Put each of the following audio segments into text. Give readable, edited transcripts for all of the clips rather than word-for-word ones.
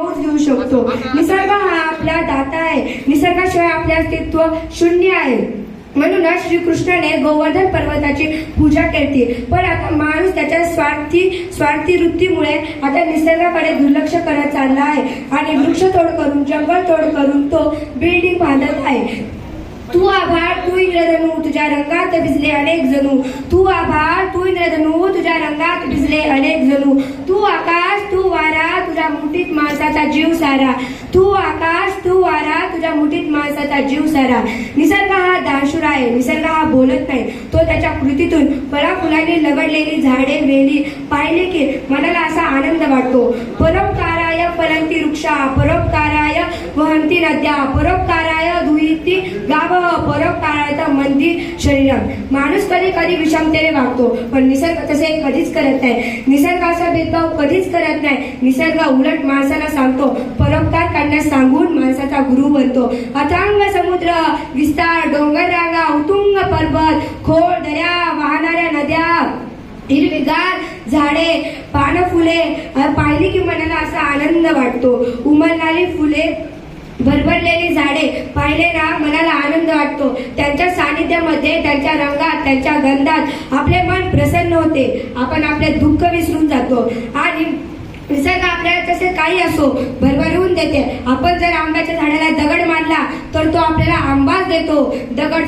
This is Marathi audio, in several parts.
घेऊ शकतो। निसर्ग हा आपला दाता आहे, निसर्गाशिवाय आपले अस्तित्व शून्य आहे। म्हणूनच श्रीकृष्णाने गोवर्धन पर्वताची पूजा केली। पण आता माणूस त्याच्या स्वार्थी वृत्तीमुळे आता निसर्गाकडे दुर्लक्ष करत चालला आहे आणि वृक्षतोड करून, जंगल तोड करून तो बिल्डिंग बांधत आहे। तू आभाळ तू इंद्रधनू, तुझ्या रंगात भिजले अनेक जणू। तू आभाळ तू इंद्रधनू, तुझ्या रंगात भिजले अनेक जणू। तू आकाश तू वारा, तुझ्या मुठीत माणसाचा जीव सारा। तू आकाश तू वारा, तुझ्या मुठीत माणसाचा जीव सारा। निसर्ग हा दानशूर आहे, निसर्ग हा बोलत नाही, तो त्याच्या कृतीतून फळाफुलांनी लगडलेली झाडे वेली पाहिले की मनाला असा आनंद वाटतो। परोपकाराय फलंती वृक्षा, परोपकाराय वहंती नद्या, परोपकाराय दुहिती गाव, परोपकाराय मंदी शरीरम। माणूस कधी कधी विषमतेने वागतो, पण निसर्ग तसे कधीच करत नाही। निसर्गाचा भेदभाव कधीच करत नाही। निसर्ग उलट माणसाला सांगतो, परोपकार करण्यास सांगून माणसाचा गुरु बनतो। अथांग समुद्र विस्तार, डोंगर रांगा, उत्तुंग पर्वत, खोल दऱ्या, वाहणाऱ्या नद्या, हिरवीगार झाडे, पानं फुले पाहिली की मनाला असा आनंद वाटतो। उमलणारी फुले, भरभरलेली झाडे पाहिले ना मनाला आनंद वाटतो। त्यांच्या सानिध्यामध्ये, त्यांच्या रंगात, त्यांच्या गंधात आपले मन प्रसन्न होते। आपण आपले दुःख विसरून जातो आणि निसर्ग आपल्याला तसे काही असो भरभरून देते। आपण जर आंब्याच्या झाडाला दगड मारला तर तो आपल्याला आंबाच देतो, दगड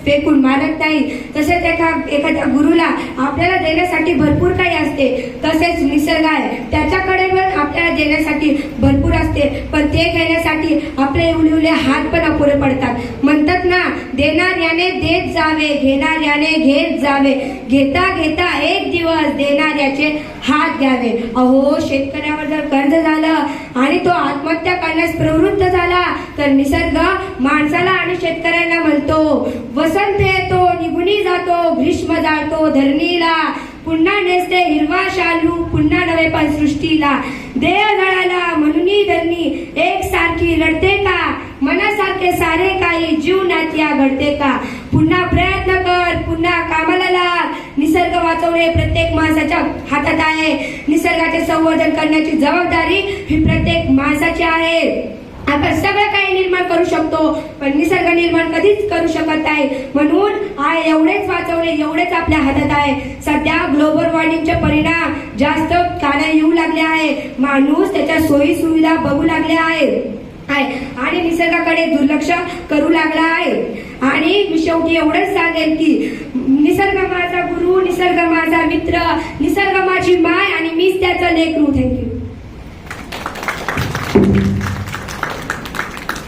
फेकून मारत नाही। तसेच एखाद्या गुरुला आपल्याला देण्यासाठी भरपूर काही असते, तसेच निसर्ग आहे, त्याच्याकडे पण आपल्याला देण्यासाठी भरपूर असते, पण ते घेण्यासाठी आपले एवढे हात पण अपुरे पडतात। म्हणतात ना, देणार याने देत जावे, घेणार याने घेत जावे, घेता घेता एक दिवस देणाऱ्याचे हात घ्यावे। अहो, शेतकऱ्यावर जर कर्ज झालं आणि तो आत्महत्या करण्यास प्रवृत्त झाला तर निसर्ग माणसाला आणि शेतकऱ्यांना म्हणतो, वसंत येतो निघून जातो, ग्रीष्म जातो धरणीला, पुन्हा नेसते हिरवा शालू, पुन्हा नवे पण सृष्टीला। देह जळाला म्हणून धरणी एक सारखी रडते का, मनासारखे सारे काही जीवनात या घडते का। पुन्हा प्रयत्न कर, पुन्हा कामाला लाग। निसर्ग वाचवणे प्रत्येक माणसाच्या हातात आहे। निसर्गाचे संवर्धन करण्याची जबाबदारी ही प्रत्येक माणसाची आहे। आपण सगळं काही निर्माण करू शकतो, पण निसर्ग निर्माण कधीच करू शकत नाही। म्हणून एवढेच वाचवणे, एवढेच आपल्या हातात आहे। सध्या ग्लोबल वॉर्मिंगचे परिणाम जास्त काळाला येऊ लागले आहे। माणूस त्याच्या सोयी सुविधा बघू लागले आहे आणि निसर्गाकडे दुर्लक्ष करू लागला आहे। आणि मी शेवटी एवढंच सांगेन की निसर्ग माझा गुरु, निसर्ग माझा मित्र, निसर्ग माझी माय आणि मीच त्याचं लेकरू। थँक्यू।